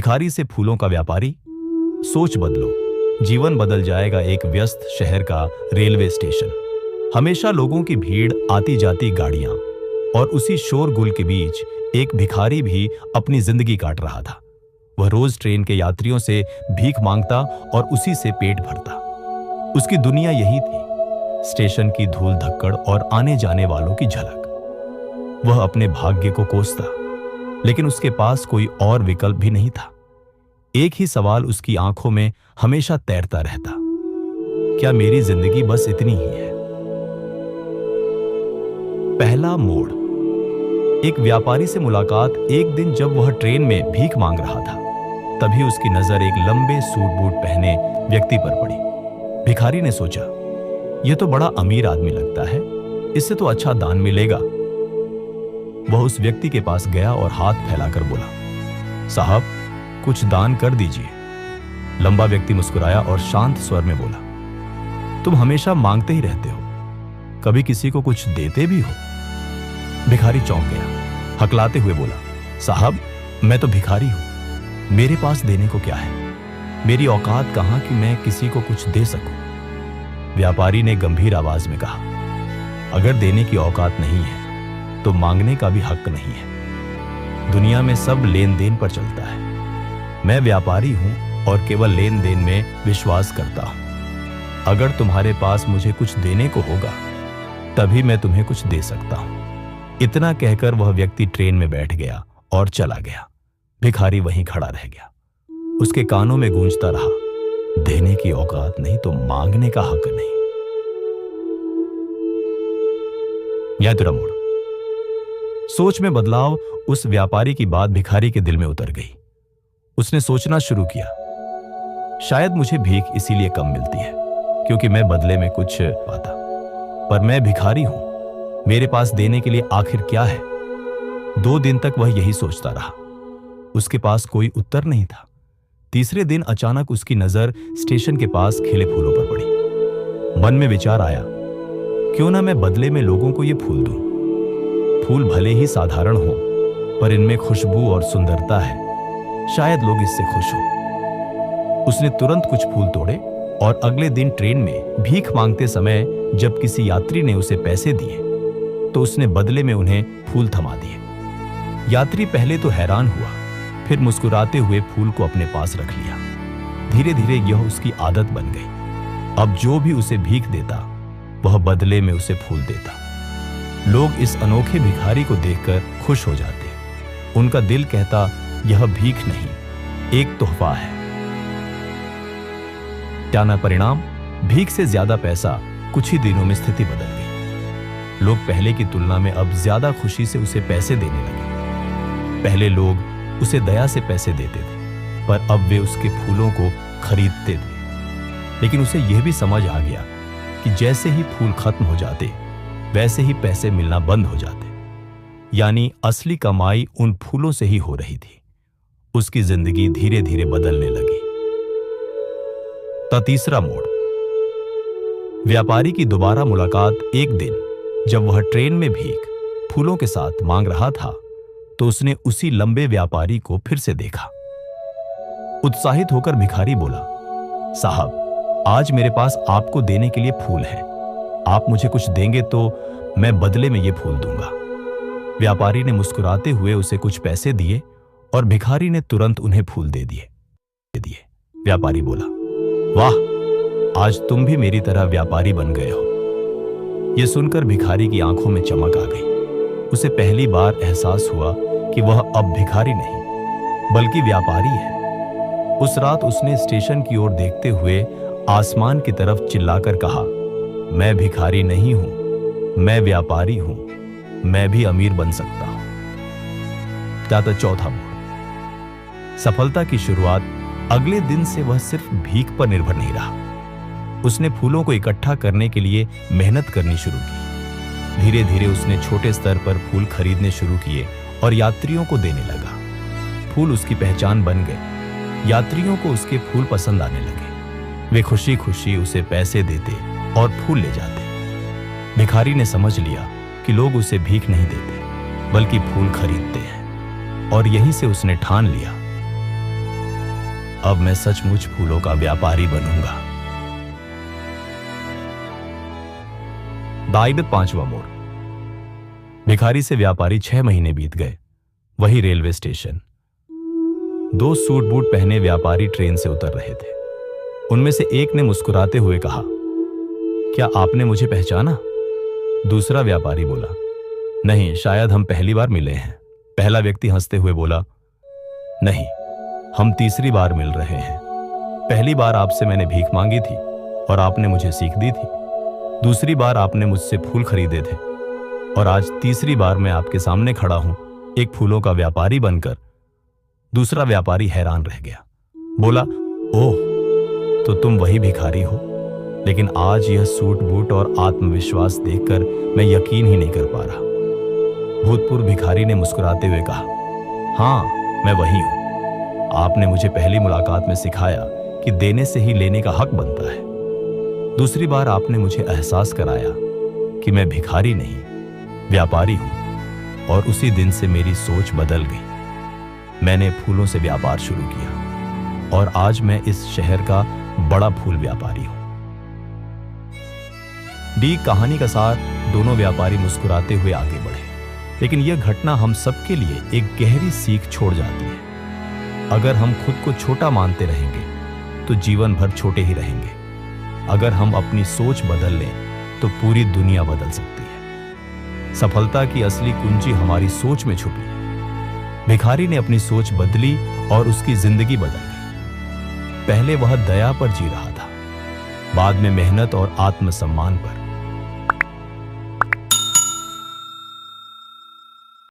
भिखारी से फूलों का व्यापारी। सोच बदलो, जीवन बदल जाएगा। एक व्यस्त शहर का रेलवे स्टेशन, हमेशा लोगों की भीड़, आती जाती गाड़ियां, और उसी शोरगुल के बीच एक भिखारी भी अपनी जिंदगी काट रहा था। वह रोज ट्रेन के यात्रियों से भीख मांगता और उसी से पेट भरता। उसकी दुनिया यही थी, स्टेशन की धूल धक्कड़ और आने जाने वालों की झलक। वह अपने भाग्य को कोसता, लेकिन उसके पास कोई और विकल्प भी नहीं था। एक ही सवाल उसकी आंखों में हमेशा तैरता रहता, क्या मेरी जिंदगी बस इतनी ही है? पहला मोड़। एक व्यापारी से मुलाकात। एक दिन जब वह ट्रेन में भीख मांग रहा था, तभी उसकी नजर एक लंबे सूट बूट पहने व्यक्ति पर पड़ी। भिखारी ने सोचा, यह तो बड़ा अमीर आदमी लगता है, इससे तो अच्छा दान मिलेगा। वह उस व्यक्ति के पास गया और हाथ फैलाकर बोला, साहब, कुछ दान कर दीजिए। लंबा व्यक्ति मुस्कुराया और शांत स्वर में बोला, तुम हमेशा मांगते ही रहते हो, कभी किसी को कुछ देते भी हो? भिखारी चौंक गया, हकलाते हुए बोला, साहब, मैं तो भिखारी हूं, मेरे पास देने को क्या है? मेरी औकात कहां कि मैं किसी को कुछ दे सकूं? व्यापारी ने गंभीर आवाज में कहा, अगर देने की औकात नहीं है तो मांगने का भी हक नहीं है। दुनिया में सब लेन देन पर चलता है। मैं व्यापारी हूं और केवल लेन देन में विश्वास करता हूं। अगर तुम्हारे पास मुझे कुछ देने को होगा, तभी मैं तुम्हें कुछ दे सकता हूं। इतना कहकर वह व्यक्ति ट्रेन में बैठ गया और चला गया। भिखारी वहीं खड़ा रह गया। उसके कानों में गूंजता रहा, देने की औकात नहीं तो मांगने का हक नहीं। यह तेरा मोड़। सोच में बदलाव। उस व्यापारी की बात भिखारी के दिल में उतर गई। उसने सोचना शुरू किया, शायद मुझे भीख इसीलिए कम मिलती है क्योंकि मैं बदले में कुछ पाता, पर मैं भिखारी हूं, मेरे पास देने के लिए आखिर क्या है? 2 दिन तक वह यही सोचता रहा। उसके पास कोई उत्तर नहीं था। तीसरे दिन अचानक उसकी नजर स्टेशन के पास खिले फूलों पर पड़ी। मन में विचार आया, क्यों ना मैं बदले में लोगों को ये फूल दूं। फूल भले ही साधारण हो, पर इनमें खुशबू और सुंदरता है, शायद लोग इससे खुश हो। उसने तुरंत कुछ फूल तोड़े और अगले दिन ट्रेन में भीख मांगते समय जब किसी यात्री ने उसे पैसे दिए, तो उसने बदले में उन्हें फूल थमा दिए। यात्री पहले तो हैरान हुआ, फिर मुस्कुराते हुए फूल को अपने पास रख लिया। धीरे धीरे यह उसकी आदत बन गई। अब जो भी उसे भीख देता, वह बदले में उसे फूल देता। लोग इस अनोखे भिखारी को देखकर खुश हो जाते। उनका दिल कहता, यह भीख नहीं, एक तोहफा है। क्या ना परिणाम? भीख से ज्यादा पैसा। कुछ ही दिनों में स्थिति बदल गई। लोग पहले की तुलना में अब ज्यादा खुशी से उसे पैसे देने लगे। पहले लोग उसे दया से पैसे देते थे, पर अब वे उसके फूलों को खरीदते थे। लेकिन उसे यह भी समझ आ गया कि जैसे ही फूल खत्म हो जाते, वैसे ही पैसे मिलना बंद हो जाते। यानी असली कमाई उन फूलों से ही हो रही थी। उसकी जिंदगी धीरे धीरे बदलने लगी। तीसरा मोड़। व्यापारी की दोबारा मुलाकात। एक दिन जब वह ट्रेन में भीख फूलों के साथ मांग रहा था, तो उसने उसी लंबे व्यापारी को फिर से देखा। उत्साहित होकर भिखारी बोला, साहब, आज मेरे पास आपको देने के लिए फूल है। आप मुझे कुछ देंगे तो मैं बदले में ये फूल दूंगा। व्यापारी ने मुस्कुराते हुए उसे कुछ पैसे दिए और भिखारी ने तुरंत उन्हें फूल दे दिए। व्यापारी बोला, वाह, आज तुम भी मेरी तरह व्यापारी बन गए हो। यह सुनकर भिखारी की आंखों में चमक आ गई। उसे पहली बार एहसास हुआ कि वह अब भिखारी नहीं, बल्कि व्यापारी है। उस रात उसने स्टेशन की ओर देखते हुए आसमान की तरफ चिल्लाकर कहा, मैं भिखारी नहीं हूं, मैं व्यापारी हूं, मैं भी अमीर बन सकता हूं। क्या था चौथा मोड़। सफलता की शुरुआत। अगले दिन से वह सिर्फ भीख पर निर्भर नहीं रहा। उसने फूलों को इकट्ठा करने के लिए मेहनत करनी शुरू की। धीरे धीरे उसने छोटे स्तर पर फूल खरीदने शुरू किए और यात्रियों को देने लगा। फूल उसकी पहचान बन गए। यात्रियों को उसके फूल पसंद आने लगे। वे खुशी खुशी उसे पैसे देते और फूल ले जाते। भिखारी ने समझ लिया कि लोग उसे भीख नहीं देते, बल्कि फूल खरीदते हैं। और यहीं से उसने ठान लिया, अब मैं सचमुच फूलों का व्यापारी बनूंगा। दाइबत 5वां मोड़। भिखारी से व्यापारी 6 महीने बीत गए। वही रेलवे स्टेशन। 2 सूट बूट पहने व्यापारी ट्रेन से उतर रहे थे। उनमें से एक ने मुस्कुराते हुए कहा, क्या आपने मुझे पहचाना? दूसरा व्यापारी बोला, नहीं, शायद हम पहली बार मिले हैं। पहला व्यक्ति हंसते हुए बोला, नहीं, हम तीसरी बार मिल रहे हैं। पहली बार आपसे मैंने भीख मांगी थी और आपने मुझे सीख दी थी। दूसरी बार आपने मुझसे फूल खरीदे थे और आज तीसरी बार मैं आपके सामने खड़ा हूं, एक फूलों का व्यापारी बनकर। दूसरा व्यापारी हैरान रह गया, बोला, ओह, तो तुम वही भिखारी हो। लेकिन आज यह सूट बूट और आत्मविश्वास देखकर मैं यकीन ही नहीं कर पा रहा। भूतपूर्व भिखारी ने मुस्कुराते हुए कहा, हाँ, मैं वही हूं। आपने मुझे पहली मुलाकात में सिखाया कि देने से ही लेने का हक बनता है। दूसरी बार आपने मुझे एहसास कराया कि मैं भिखारी नहीं, व्यापारी हूं, और उसी दिन से मेरी सोच बदल गई। मैंने फूलों से व्यापार शुरू किया और आज मैं इस शहर का बड़ा फूल व्यापारी हूं। डी कहानी का सार, दोनों व्यापारी मुस्कुराते हुए आगे बढ़े। लेकिन यह घटना हम सबके लिए एक गहरी सीख छोड़ जाती है। अगर हम खुद को छोटा मानते रहेंगे तो जीवन भर छोटे ही रहेंगे। अगर हम अपनी सोच बदल लें तो पूरी दुनिया बदल सकती है। सफलता की असली कुंजी हमारी सोच में छुपी है। भिखारी ने अपनी सोच बदली और उसकी जिंदगी बदल गई। पहले वह दया पर जी रहा था, बाद में मेहनत और आत्मसम्मान पर।